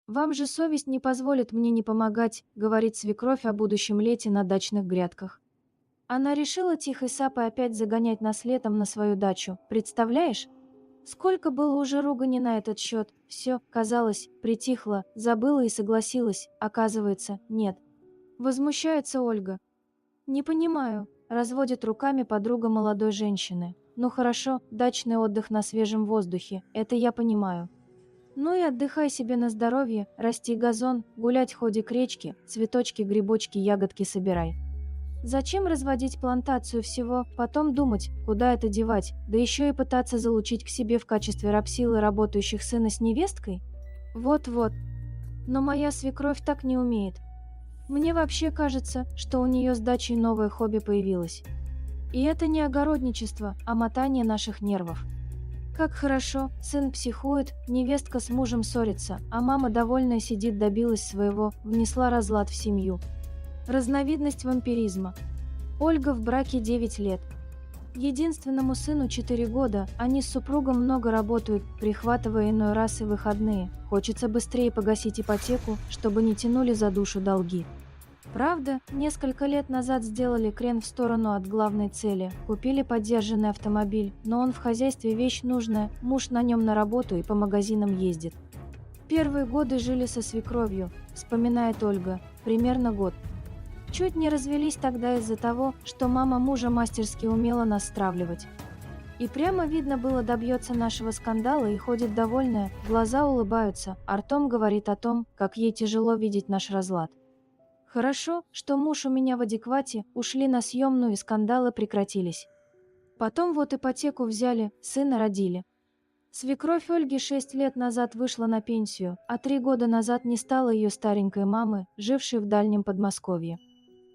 «Вам же совесть не позволит мне не помогать», — говорит свекровь о будущем лете на дачных грядках. Она решила тихой сапой опять загонять нас летом на свою дачу. Представляешь? Сколько было уже ругани на этот счет. Все, казалось, притихло, забыла и согласилась. Оказывается, нет. Возмущается Ольга. «Не понимаю», — разводит руками подруга молодой женщины. «Ну хорошо, дачный отдых на свежем воздухе, это я понимаю. Ну и отдыхай себе на здоровье, расти газон, гулять ходи к речке, цветочки, грибочки, ягодки собирай. Зачем разводить плантацию всего, потом думать, куда это девать, да еще и пытаться залучить к себе в качестве рабсилы работающих сына с невесткой? Вот-вот. Но моя свекровь так не умеет. Мне вообще кажется, что у нее с дачей новое хобби появилось. И это не огородничество, а мотание наших нервов. Как хорошо, сын психует, невестка с мужем ссорится, а мама, довольная, сидит, добилась своего, внесла разлад в семью. Разновидность вампиризма. Ольга в браке 9 лет. Единственному сыну 4 года, они с супругом много работают, прихватывая иной раз и выходные. Хочется быстрее погасить ипотеку, чтобы не тянули за душу долги. Правда, несколько лет назад сделали крен в сторону от главной цели, купили подержанный автомобиль, но он в хозяйстве вещь нужная, муж на нем на работу и по магазинам ездит. Первые годы жили со свекровью, вспоминает Ольга, примерно год. Чуть не развелись тогда из-за того, что мама мужа мастерски умела нас стравливать. И прямо видно было, добьется нашего скандала и ходит довольная, глаза улыбаются, а ртом говорит о том, как ей тяжело видеть наш разлад. Хорошо, что муж у меня в адеквате, ушли на съемную и скандалы прекратились. Потом вот ипотеку взяли, сына родили. Свекровь Ольги 6 лет назад вышла на пенсию, а 3 года назад не стало ее старенькой мамы, жившей в дальнем Подмосковье.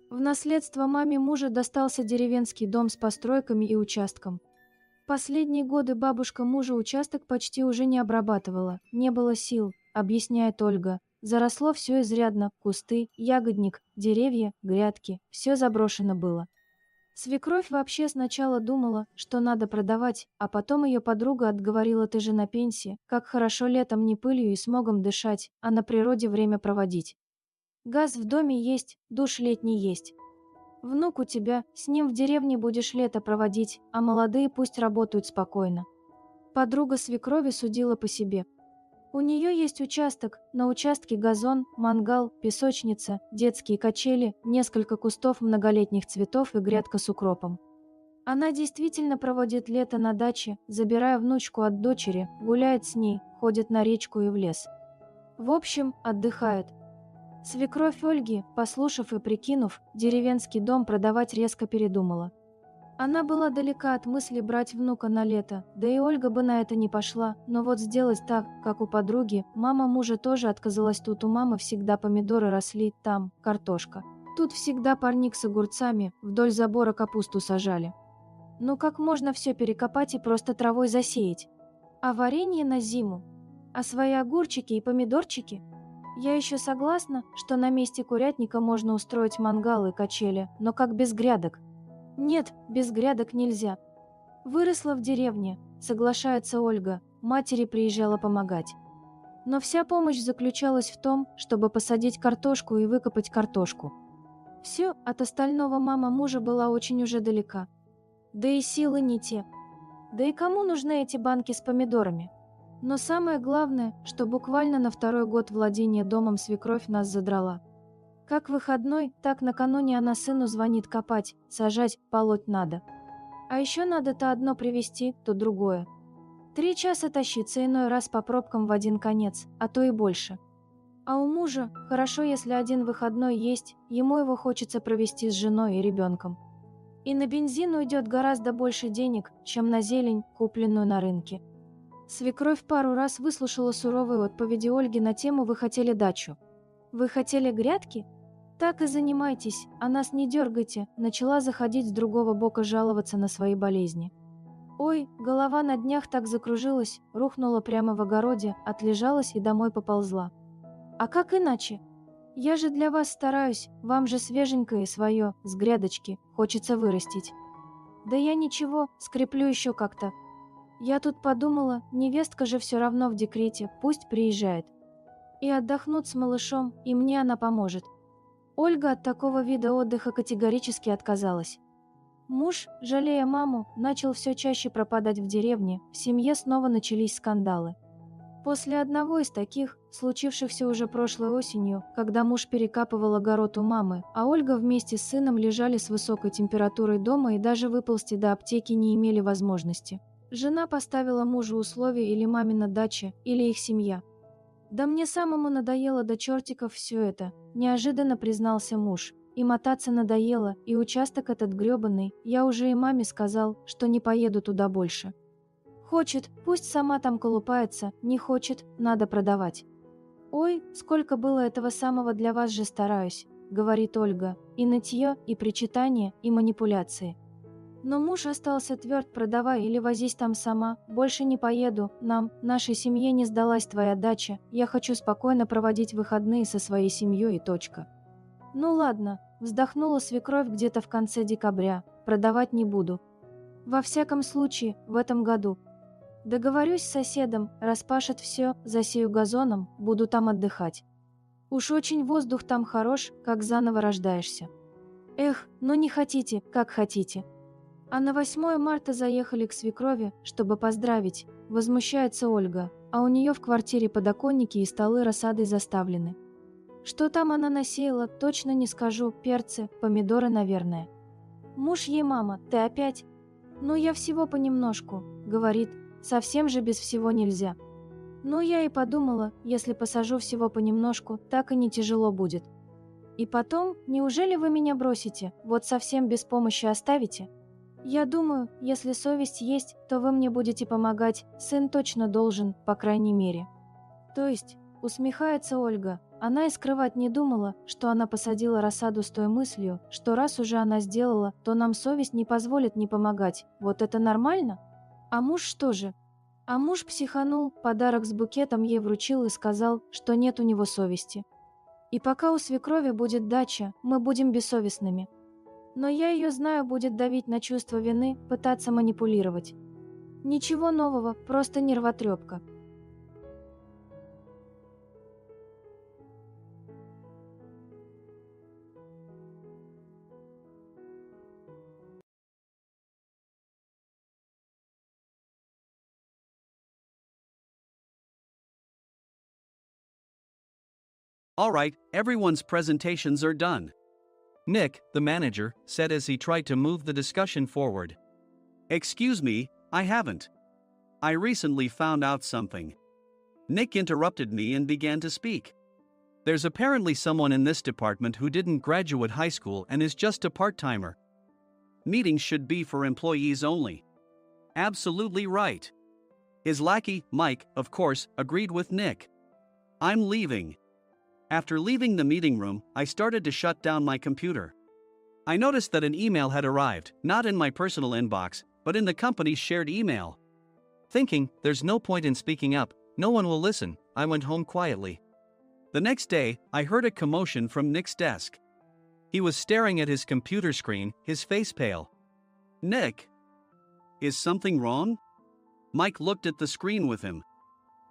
В наследство маме мужа достался деревенский дом с постройками и участком. Последние годы бабушка мужа участок почти уже не обрабатывала, не было сил, объясняет Ольга. Заросло все изрядно, кусты, ягодник, деревья, грядки, все заброшено было. Свекровь вообще сначала думала, что надо продавать, а потом ее подруга отговорила: «Ты же на пенсии, как хорошо летом не пылью и смогом дышать, а на природе время проводить. Газ в доме есть, душ летний есть. Внук у тебя, с ним в деревне будешь лето проводить, а молодые пусть работают спокойно». Подруга свекрови судила по себе. У нее есть участок, на участке газон, мангал, песочница, детские качели, несколько кустов многолетних цветов и грядка с укропом. Она действительно проводит лето на даче, забирая внучку от дочери, гуляет с ней, ходит на речку и в лес. В общем, отдыхает. Свекровь Ольги, послушав и прикинув, деревенский дом продавать резко передумала. Она была далека от мысли брать внука на лето, да и Ольга бы на это не пошла, но вот сделать так, как у подруги, мама мужа тоже отказалась. Тут у мамы всегда помидоры росли, там картошка. Тут всегда парник с огурцами, вдоль забора капусту сажали. Ну как можно все перекопать и просто травой засеять? А варенье на зиму? А свои огурчики и помидорчики? Я еще согласна, что на месте курятника можно устроить мангал и качели, но как без грядок? Нет, без грядок нельзя. Выросла в деревне, соглашается Ольга, матери приезжала помогать. Но вся помощь заключалась в том, чтобы посадить картошку и выкопать картошку. Все, от остального мама мужа была очень уже далека. Да и силы не те. Да и кому нужны эти банки с помидорами? Но самое главное, что буквально на второй год владения домом свекровь нас задрала. Как выходной, так накануне она сыну звонит: копать, сажать, полоть надо. А еще надо то одно привезти, то другое. 3 часа тащиться иной раз по пробкам в один конец, а то и больше. А у мужа, хорошо, если один выходной есть, ему его хочется провести с женой и ребенком. И на бензин уйдет гораздо больше денег, чем на зелень, купленную на рынке. Свекровь пару раз выслушала суровые отповеди Ольги на тему: «Вы хотели дачу? Вы хотели грядки? Так и занимайтесь, а нас не дергайте», начала заходить с другого бока, жаловаться на свои болезни. Ой, голова на днях так закружилась, рухнула прямо в огороде, отлежалась и домой поползла. А как иначе? Я же для вас стараюсь, вам же свеженькое свое, с грядочки, хочется вырастить. Да я ничего, скреплю еще как-то. Я тут подумала, невестка же все равно в декрете, пусть приезжает. и отдохнут с малышом, и мне она поможет. Ольга от такого вида отдыха категорически отказалась. Муж, жалея маму, начал все чаще пропадать в деревне, в семье снова начались скандалы. После одного из таких, случившихся уже прошлой осенью, когда муж перекапывал огород у мамы, а Ольга вместе с сыном лежали с высокой температурой дома и даже выползти до аптеки не имели возможности. Жена поставила мужу условия: или мамина дача, или их семья. «Да мне самому надоело до чертиков все это», – неожиданно признался муж. «И мотаться надоело, и участок этот грёбаный, я уже и маме сказал, что не поеду туда больше. Хочет, пусть сама там колупается, не хочет, надо продавать». «Ой, сколько было этого самого для вас же стараюсь», – говорит Ольга, – «и нытье, и причитание, и манипуляции». Но муж остался тверд: продавай или возись там сама, больше не поеду, нашей семье не сдалась твоя дача, я хочу спокойно проводить выходные со своей семьей и точка. Ну ладно, вздохнула свекровь где-то в конце декабря, продавать не буду. Во всяком случае, в этом году. Договорюсь с соседом, распашет все, засею газоном, буду там отдыхать. Уж очень воздух там хорош, как заново рождаешься. Эх, ну не хотите, как хотите. А на 8 марта заехали к свекрови, чтобы поздравить, возмущается Ольга, а у нее в квартире подоконники и столы рассадой заставлены. Что там она насеяла, точно не скажу, перцы, помидоры, наверное. Муж ей: мама, ты опять? Ну я всего понемножку, говорит, совсем же без всего нельзя. Ну я и подумала, если посажу всего понемножку, так и не тяжело будет. И потом, неужели вы меня бросите, вот совсем без помощи оставите? Я думаю, если совесть есть, то вы мне будете помогать, сын точно должен, по крайней мере. То есть, усмехается Ольга, она и скрывать не думала, что она посадила рассаду с той мыслью, что раз уже она сделала, то нам совесть не позволит не помогать. Вот это нормально? А муж что же? А муж психанул, подарок с букетом ей вручил и сказал, что нет у него совести. И пока у свекрови будет дача, мы будем бессовестными. Но я ее знаю, будет давить на чувство вины, пытаться манипулировать. Ничего нового, просто нервотрепка. Alright, everyone's presentations are done. Nick, the manager, said as he tried to move the discussion forward. Excuse me, I haven't. I recently found out something. Nick interrupted me and began to speak. There's apparently someone in this department who didn't graduate high school and is just a part-timer. Meetings should be for employees only. Absolutely right. His lackey, Mike, of course, agreed with Nick. I'm leaving. After leaving the meeting room, I started to shut down my computer. I noticed that an email had arrived, not in my personal inbox, but in the company's shared email. Thinking, there's no point in speaking up, no one will listen, I went home quietly. The next day, I heard a commotion from Nick's desk. He was staring at his computer screen, his face pale. Nick? Is something wrong? Mike looked at the screen with him.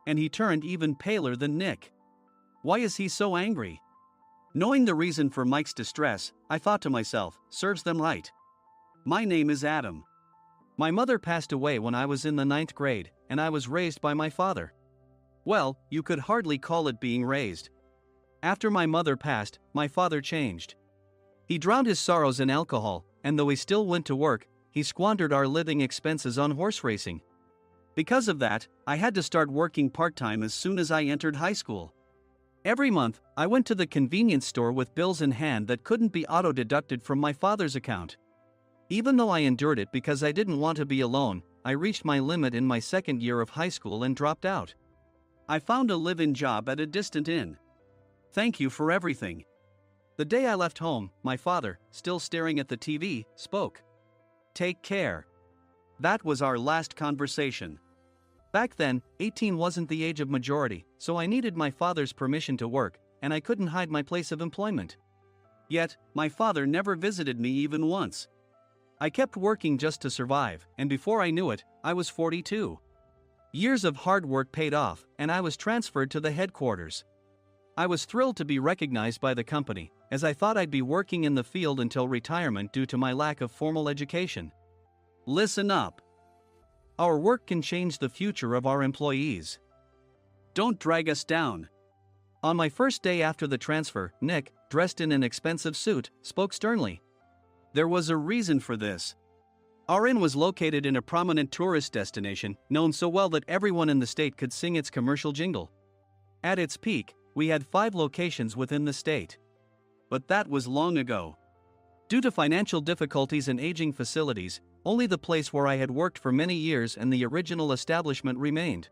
And he turned even paler than Nick. Why is he so angry? Knowing the reason for Mike's distress, I thought to myself, serves them right. My name is Adam. My mother passed away when I was in the 9th grade, and I was raised by my father. Well, you could hardly call it being raised. After my mother passed, my father changed. He drowned his sorrows in alcohol, and though he still went to work, he squandered our living expenses on horse racing. Because of that, I had to start working part-time as soon as I entered high school. Every month, I went to the convenience store with bills in hand that couldn't be auto-deducted from my father's account. Even though I endured it because I didn't want to be alone, I reached my limit in my second year of high school and dropped out. I found a live-in job at a distant inn. Thank you for everything. The day I left home, my father, still staring at the TV, spoke. Take care. That was our last conversation. Back then, 18 wasn't the age of majority, so I needed my father's permission to work, and I couldn't hide my place of employment. Yet, my father never visited me even once. I kept working just to survive, and before I knew it, I was 42. Years of hard work paid off, and I was transferred to the headquarters. I was thrilled to be recognized by the company, as I thought I'd be working in the field until retirement due to my lack of formal education. Listen up. Our work can change the future of our employees. Don't drag us down. On my first day after the transfer, Nick, dressed in an expensive suit, spoke sternly. There was a reason for this. Our inn was located in a prominent tourist destination, known so well that everyone in the state could sing its commercial jingle. At its peak, we had 5 locations within the state. But that was long ago. Due to financial difficulties and aging facilities, only the place where I had worked for many years and the original establishment remained.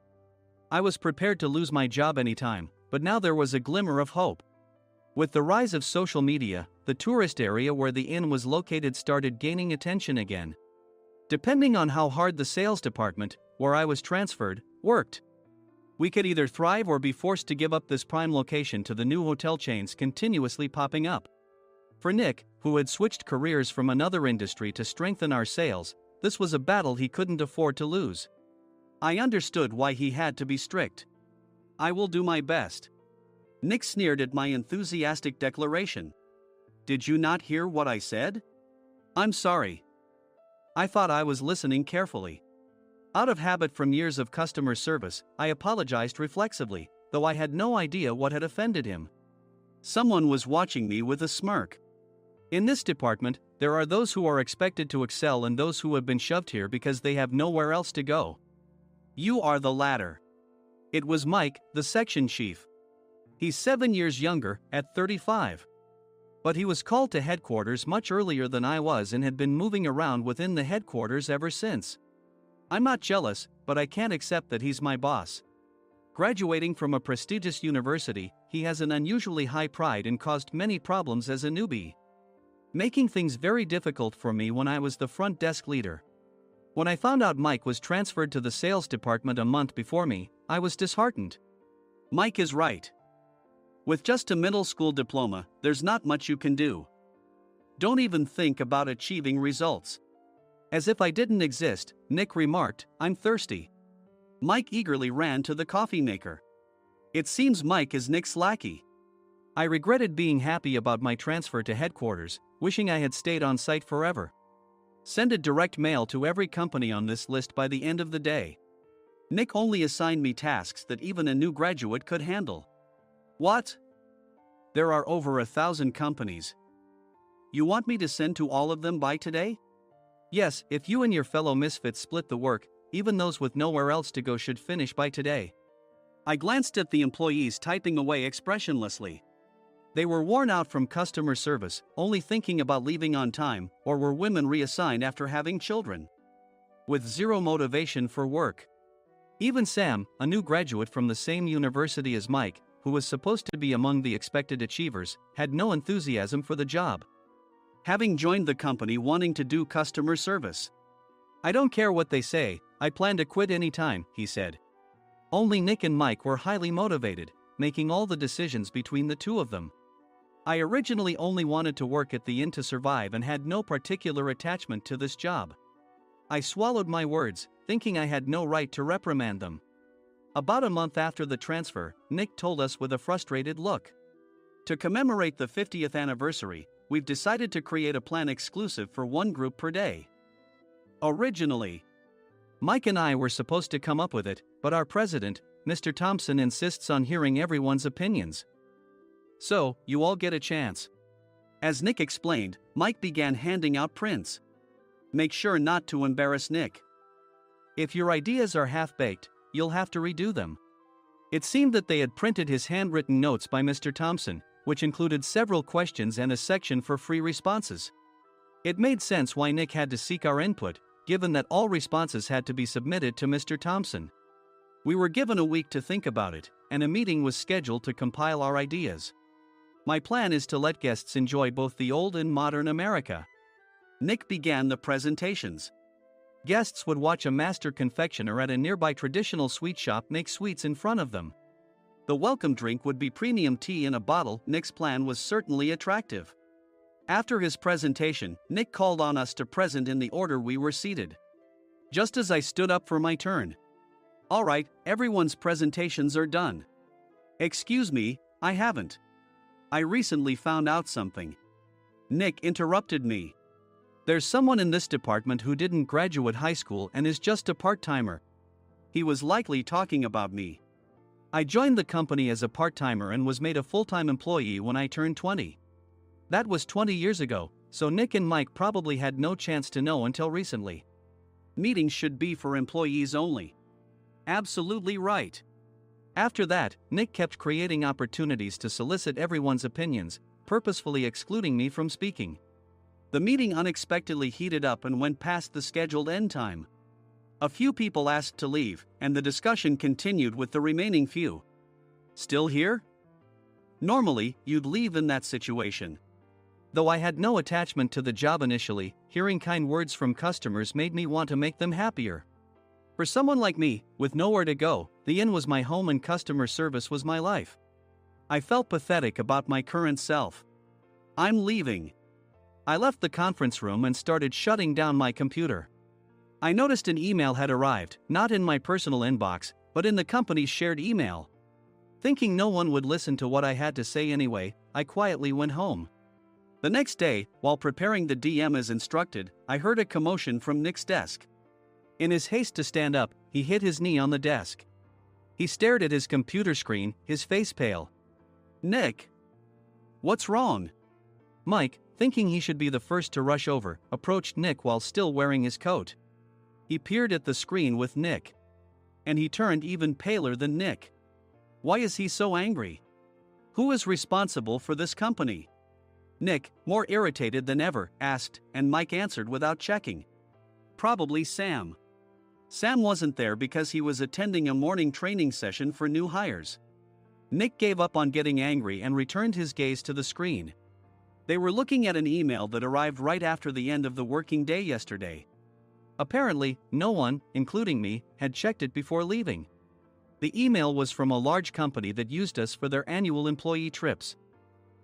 I was prepared to lose my job anytime, but now there was a glimmer of hope. With the rise of social media, the tourist area where the inn was located started gaining attention again. Depending on how hard the sales department, where I was transferred, worked, we could either thrive or be forced to give up this prime location to the new hotel chains continuously popping up. For Nick, who had switched careers from another industry to strengthen our sales, this was a battle he couldn't afford to lose. I understood why he had to be strict. I will do my best. Nick sneered at my enthusiastic declaration. Did you not hear what I said? I'm sorry. I thought I was listening carefully. Out of habit from years of customer service, I apologized reflexively, though I had no idea what had offended him. Someone was watching me with a smirk. In this department, there are those who are expected to excel and those who have been shoved here because they have nowhere else to go. You are the latter. It was Mike, the section chief. He's 7 years younger, at 35. But he was called to headquarters much earlier than I was and had been moving around within the headquarters ever since. I'm not jealous, but I can't accept that he's my boss. Graduating from a prestigious university, he has an unusually high pride and caused many problems as a newbie, making things very difficult for me when I was the front desk leader. When I found out Mike was transferred to the sales department a month before me, I was disheartened. Mike is right. With just a middle school diploma, there's not much you can do. Don't even think about achieving results. As if I didn't exist, Nick remarked, I'm thirsty. Mike eagerly ran to the coffee maker. It seems Mike is Nick's lackey. I regretted being happy about my transfer to headquarters, wishing I had stayed on site forever. Send a direct mail to every company on this list by the end of the day. Nick only assigned me tasks that even a new graduate could handle. What? There are over 1,000 companies. You want me to send to all of them by today? Yes, if you and your fellow misfits split the work, even those with nowhere else to go should finish by today. I glanced at the employees typing away expressionlessly. They were worn out from customer service, only thinking about leaving on time, or were women reassigned after having children, with zero motivation for work. Even Sam, a new graduate from the same university as Mike, who was supposed to be among the expected achievers, had no enthusiasm for the job, having joined the company wanting to do customer service. I don't care what they say, I plan to quit anytime, he said. Only Nick and Mike were highly motivated, making all the decisions between the two of them. I originally only wanted to work at the inn to survive and had no particular attachment to this job. I swallowed my words, thinking I had no right to reprimand them. About a month after the transfer, Nick told us with a frustrated look. To commemorate the 50th anniversary, we've decided to create a plan exclusive for one group per day. Originally, Mike and I were supposed to come up with it, but our president, Mr. Thompson, insists on hearing everyone's opinions. So, you all get a chance. As Nick explained, Mike began handing out prints. Make sure not to embarrass Nick. If your ideas are half-baked, you'll have to redo them. It seemed that they had printed his handwritten notes by Mr. Thompson, which included several questions and a section for free responses. It made sense why Nick had to seek our input, given that all responses had to be submitted to Mr. Thompson. We were given a week to think about it, and a meeting was scheduled to compile our ideas. My plan is to let guests enjoy both the old and modern America. Nick began the presentations. Guests would watch a master confectioner at a nearby traditional sweet shop make sweets in front of them. The welcome drink would be premium tea in a bottle. Nick's plan was certainly attractive. After his presentation, Nick called on us to present in the order we were seated. Just as I stood up for my turn. All right, everyone's presentations are done. Excuse me, I haven't. I recently found out something. Nick interrupted me. There's someone in this department who didn't graduate high school and is just a part-timer. He was likely talking about me. I joined the company as a part-timer and was made a full-time employee when I turned 20. That was 20 years ago, so Nick and Mike probably had no chance to know until recently. Meetings should be for employees only. Absolutely right. After that, Nick kept creating opportunities to solicit everyone's opinions, purposefully excluding me from speaking. The meeting unexpectedly heated up and went past the scheduled end time. A few people asked to leave, and the discussion continued with the remaining few. Still here? Normally, you'd leave in that situation. Though I had no attachment to the job initially, hearing kind words from customers made me want to make them happier. For someone like me, with nowhere to go, the inn was my home and customer service was my life. I felt pathetic about my current self. I'm leaving. I left the conference room and started shutting down my computer. I noticed an email had arrived, not in my personal inbox, but in the company's shared email. Thinking no one would listen to what I had to say anyway, I quietly went home. The next day, while preparing the DM as instructed, I heard a commotion from Nick's desk. In his haste to stand up, he hit his knee on the desk. He stared at his computer screen, his face pale. Nick! What's wrong? Mike, thinking he should be the first to rush over, approached Nick while still wearing his coat. He peered at the screen with Nick. And he turned even paler than Nick. Why is he so angry? Who is responsible for this company? Nick, more irritated than ever, asked, and Mike answered without checking. Probably Sam. Sam wasn't there because he was attending a morning training session for new hires. Nick gave up on getting angry and returned his gaze to the screen. They were looking at an email that arrived right after the end of the working day yesterday. Apparently, no one, including me, had checked it before leaving. The email was from a large company that used us for their annual employee trips.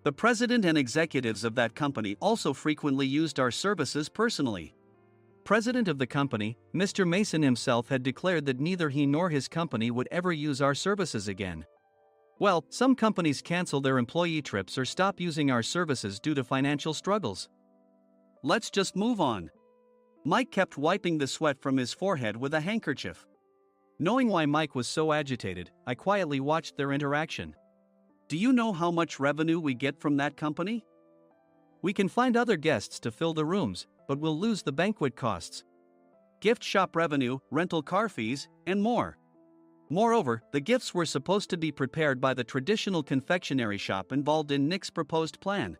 The president and executives of that company also frequently used our services personally. President of the company, Mr. Mason himself had declared that neither he nor his company would ever use our services again. Well, some companies cancel their employee trips or stop using our services due to financial struggles. Let's just move on. Mike kept wiping the sweat from his forehead with a handkerchief. Knowing why Mike was so agitated, I quietly watched their interaction. Do you know how much revenue we get from that company? We can find other guests to fill the rooms, but we'll lose the banquet costs, gift shop revenue, rental car fees, and more. Moreover, the gifts were supposed to be prepared by the traditional confectionery shop involved in Nick's proposed plan.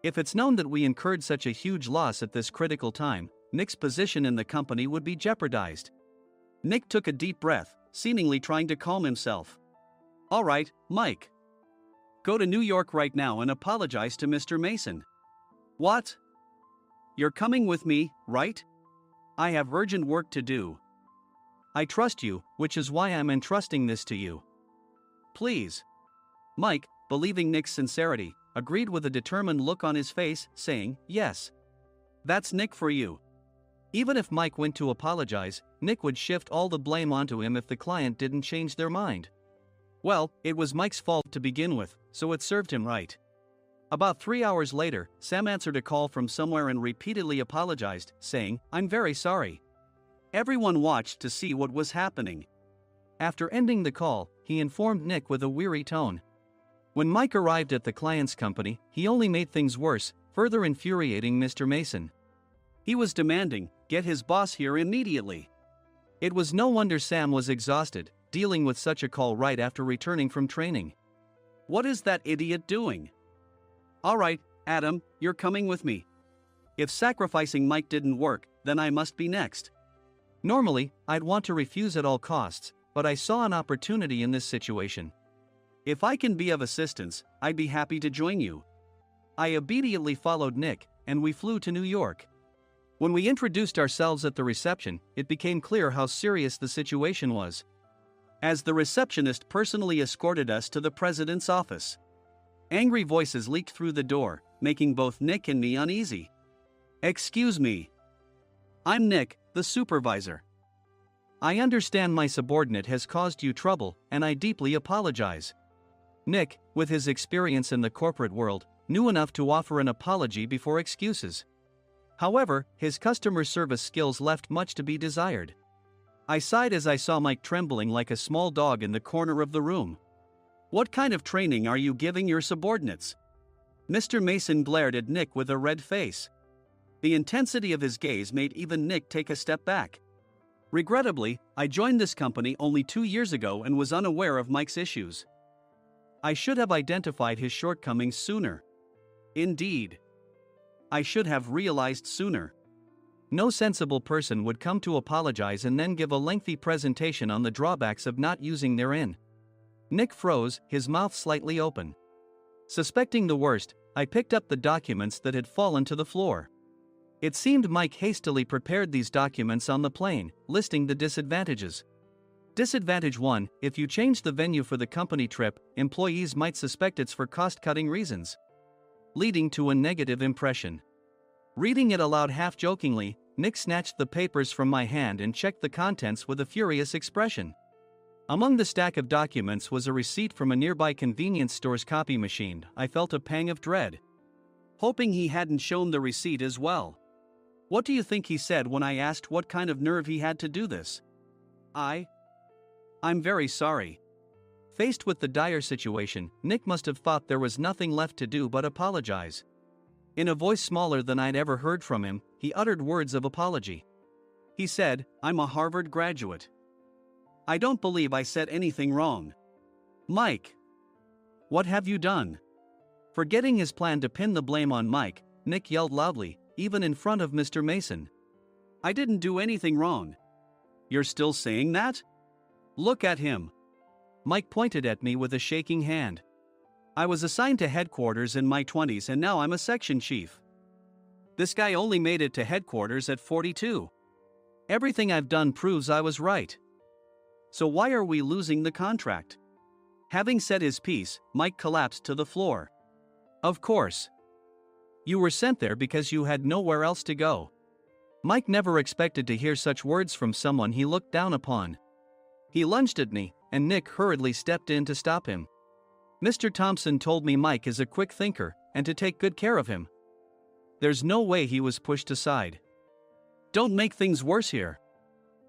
If it's known that we incurred such a huge loss at this critical time, Nick's position in the company would be jeopardized. Nick took a deep breath, seemingly trying to calm himself. All right, Mike. Go to New York right now and apologize to Mr. Mason. What? You're coming with me, right? I have urgent work to do. I trust you, which is why I'm entrusting this to you. Please. Mike, believing Nick's sincerity, agreed with a determined look on his face, saying, yes. That's Nick for you. Even if Mike went to apologize, Nick would shift all the blame onto him if the client didn't change their mind. Well, it was Mike's fault to begin with, so it served him right. About 3 hours later, Sam answered a call from somewhere and repeatedly apologized, saying, I'm very sorry. Everyone watched to see what was happening. After ending the call, he informed Nick with a weary tone. When Mike arrived at the client's company, he only made things worse, further infuriating Mr. Mason. He was demanding, get his boss here immediately. It was no wonder Sam was exhausted, dealing with such a call right after returning from training. What is that idiot doing? All right, Adam, you're coming with me. If sacrificing Mike didn't work, then I must be next. Normally, I'd want to refuse at all costs, but I saw an opportunity in this situation. If I can be of assistance, I'd be happy to join you. I obediently followed Nick, and we flew to New York. When we introduced ourselves at the reception, it became clear how serious the situation was, as the receptionist personally escorted us to the president's office. Angry voices leaked through the door, making both Nick and me uneasy. Excuse me. I'm Nick, the supervisor. I understand my subordinate has caused you trouble, and I deeply apologize. Nick, with his experience in the corporate world, knew enough to offer an apology before excuses. However, his customer service skills left much to be desired. I sighed as I saw Mike trembling like a small dog in the corner of the room. "What kind of training are you giving your subordinates?" Mr. Mason glared at Nick with a red face. The intensity of his gaze made even Nick take a step back. Regrettably, I joined this company only 2 years ago and was unaware of Mike's issues. I should have identified his shortcomings sooner. Indeed, I should have realized sooner. No sensible person would come to apologize and then give a lengthy presentation on the drawbacks of not using their in. Nick froze, his mouth slightly open. Suspecting the worst, I picked up the documents that had fallen to the floor. It seemed Mike hastily prepared these documents on the plane, listing the disadvantages. Disadvantage 1: if you change the venue for the company trip, employees might suspect it's for cost-cutting reasons, leading to a negative impression. Reading it aloud half-jokingly, Nick snatched the papers from my hand and checked the contents with a furious expression. Among the stack of documents was a receipt from a nearby convenience store's copy machine. I felt a pang of dread, hoping he hadn't shown the receipt as well. What do you think he said when I asked what kind of nerve he had to do this? I'm very sorry. Faced with the dire situation, Nick must have thought there was nothing left to do but apologize. In a voice smaller than I'd ever heard from him, he uttered words of apology. He said, "I'm a Harvard graduate. I don't believe I said anything wrong." "Mike, what have you done?" Forgetting his plan to pin the blame on Mike, Nick yelled loudly, even in front of Mr. Mason. "I didn't do anything wrong." "You're still saying that? Look at him." Mike pointed at me with a shaking hand. "I was assigned to headquarters in my 20s and now I'm a section chief. This guy only made it to headquarters at 42. Everything I've done proves I was right. So why are we losing the contract?" Having said his piece, Mike collapsed to the floor. "Of course. You were sent there because you had nowhere else to go." Mike never expected to hear such words from someone he looked down upon. He lunged at me, and Nick hurriedly stepped in to stop him. "Mr. Thompson told me Mike is a quick thinker, and to take good care of him." There's no way he was pushed aside. "Don't make things worse here."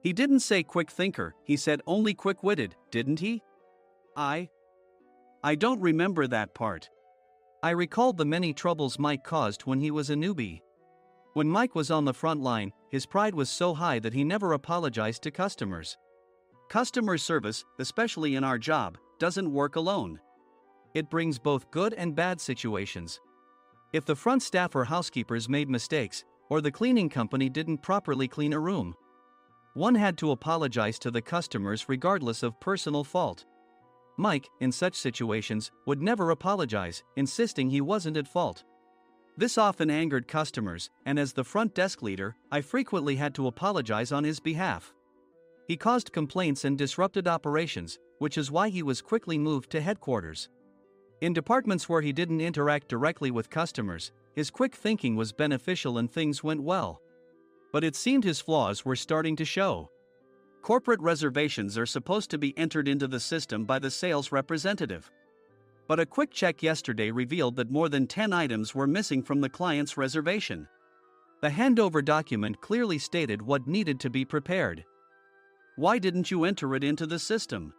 "He didn't say quick thinker, he said only quick-witted, didn't he?" I don't remember that part." I recalled the many troubles Mike caused when he was a newbie. When Mike was on the front line, his pride was so high that he never apologized to customers. Customer service, especially in our job, doesn't work alone. It brings both good and bad situations. If the front staff or housekeepers made mistakes, or the cleaning company didn't properly clean a room, one had to apologize to the customers regardless of personal fault. Mike, in such situations, would never apologize, insisting he wasn't at fault. This often angered customers, and as the front desk leader, I frequently had to apologize on his behalf. He caused complaints and disrupted operations, which is why he was quickly moved to headquarters. In departments where he didn't interact directly with customers, his quick thinking was beneficial and things went well. But it seemed his flaws were starting to show. Corporate reservations are supposed to be entered into the system by the sales representative. But a quick check yesterday revealed that more than 10 items were missing from the client's reservation. The handover document clearly stated what needed to be prepared. Why didn't you enter it into the system?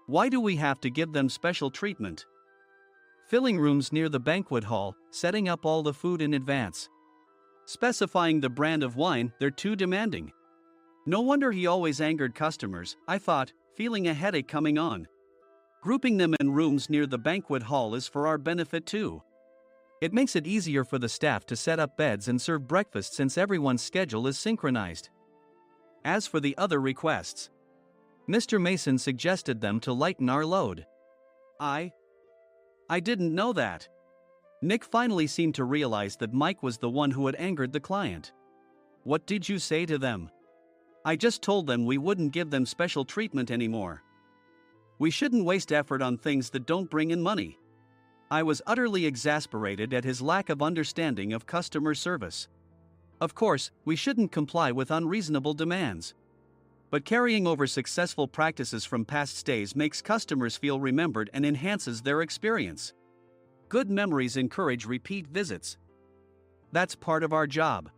Why do we have to give them special treatment? Filling rooms near the banquet hall, setting up all the food in advance. Specifying the brand of wine, they're too demanding. No wonder he always angered customers, I thought, feeling a headache coming on. Grouping them in rooms near the banquet hall is for our benefit too. It makes it easier for the staff to set up beds and serve breakfast since everyone's schedule is synchronized. As for the other requests, Mr. Mason suggested them to lighten our load. I didn't know that. Nick finally seemed to realize that Mike was the one who had angered the client. What did you say to them? I just told them we wouldn't give them special treatment anymore. We shouldn't waste effort on things that don't bring in money. I was utterly exasperated at his lack of understanding of customer service. Of course, we shouldn't comply with unreasonable demands. But carrying over successful practices from past stays makes customers feel remembered and enhances their experience. Good memories encourage repeat visits. That's part of our job.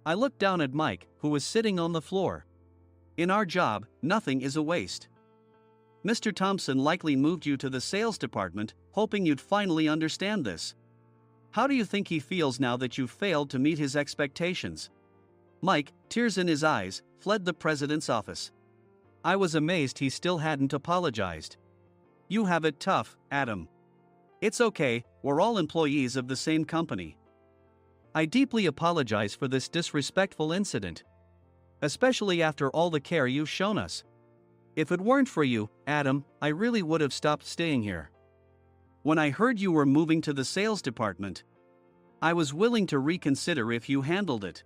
I looked down at Mike, who was sitting on the floor. In our job, nothing is a waste. Mr. Thompson likely moved you to the sales department, hoping you'd finally understand this. How do you think he feels now that you've failed to meet his expectations? Mike, tears in his eyes, fled the president's office. I was amazed he still hadn't apologized. You have it tough, Adam. It's okay, we're all employees of the same company. I deeply apologize for this disrespectful incident. Especially after all the care you've shown us. If it weren't for you, Adam, I really would have stopped staying here. When I heard you were moving to the sales department, I was willing to reconsider if you handled it.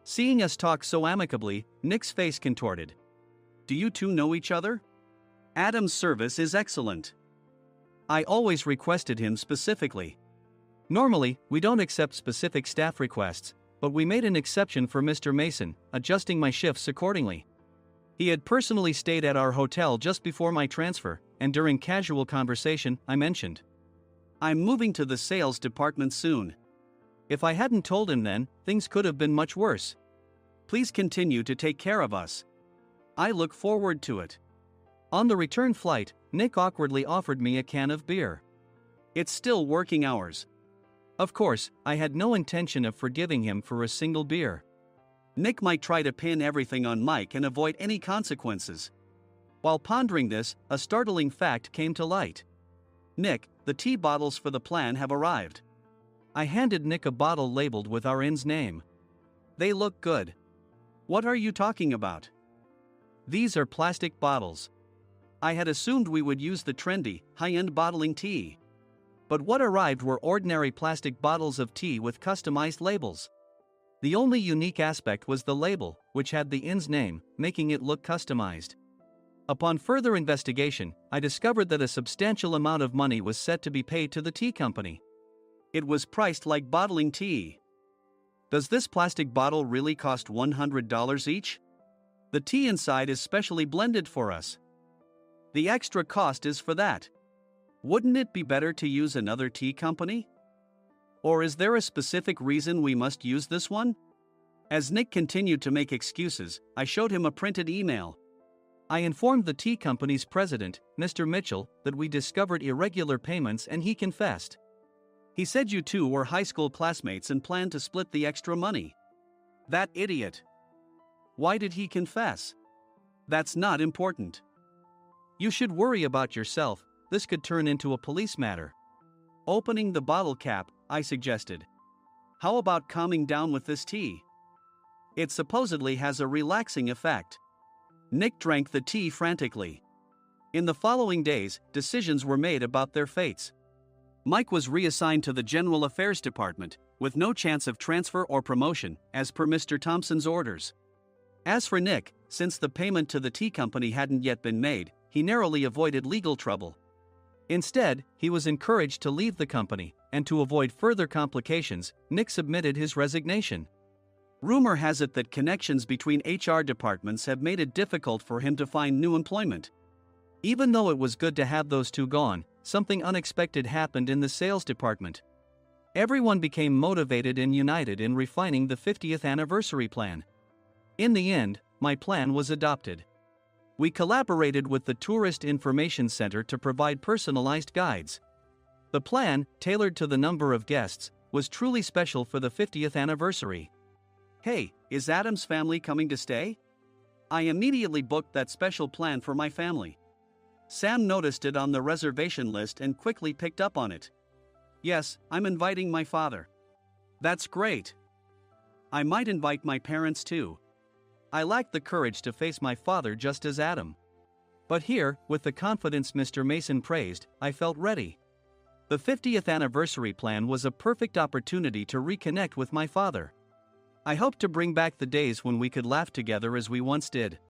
Seeing us talk so amicably, Nick's face contorted. Do you two know each other? Adam's service is excellent. I always requested him specifically. Normally, we don't accept specific staff requests, but we made an exception for Mr. Mason, adjusting my shifts accordingly. He had personally stayed at our hotel just before my transfer, and during casual conversation, I mentioned, I'm moving to the sales department soon. If I hadn't told him then, things could have been much worse. Please continue to take care of us. I look forward to it. On the return flight, Nick awkwardly offered me a can of beer. It's still working hours. Of course, I had no intention of forgiving him for a single beer. Nick might try to pin everything on Mike and avoid any consequences. While pondering this, a startling fact came to light. Nick, the tea bottles for the plan have arrived. I handed Nick a bottle labeled with our inn's name. They look good. What are you talking about? These are plastic bottles. I had assumed we would use the trendy, high-end bottling tea. But what arrived were ordinary plastic bottles of tea with customized labels. The only unique aspect was the label, which had the inn's name, making it look customized. Upon further investigation, I discovered that a substantial amount of money was set to be paid to the tea company. It was priced like bottling tea. Does this plastic bottle really cost $100 each? The tea inside is specially blended for us. The extra cost is for that. Wouldn't it be better to use another tea company? Or is there a specific reason we must use this one? As Nick continued to make excuses, I showed him a printed email. I informed the tea company's president, Mr. Mitchell, that we discovered irregular payments and he confessed. He said you two were high school classmates and planned to split the extra money. That idiot. Why did he confess? That's not important. You should worry about yourself, this could turn into a police matter. Opening the bottle cap, I suggested. How about calming down with this tea? It supposedly has a relaxing effect. Nick drank the tea frantically. In the following days, decisions were made about their fates. Mike was reassigned to the General Affairs Department, with no chance of transfer or promotion, as per Mr. Thompson's orders. As for Nick, since the payment to the tea company hadn't yet been made, he narrowly avoided legal trouble. Instead, he was encouraged to leave the company, and to avoid further complications, Nick submitted his resignation. Rumor has it that connections between HR departments have made it difficult for him to find new employment. Even though it was good to have those two gone, something unexpected happened in the sales department. Everyone became motivated and united in refining the 50th anniversary plan. In the end, my plan was adopted. We collaborated with the Tourist Information Center to provide personalized guides. The plan, tailored to the number of guests, was truly special for the 50th anniversary. Hey, is Adam's family coming to stay? I immediately booked that special plan for my family. Sam noticed it on the reservation list and quickly picked up on it. Yes, I'm inviting my father. That's great. I might invite my parents too. I lacked the courage to face my father just as Adam. But here, with the confidence Mr. Mason praised, I felt ready. The 50th anniversary plan was a perfect opportunity to reconnect with my father. I hoped to bring back the days when we could laugh together as we once did.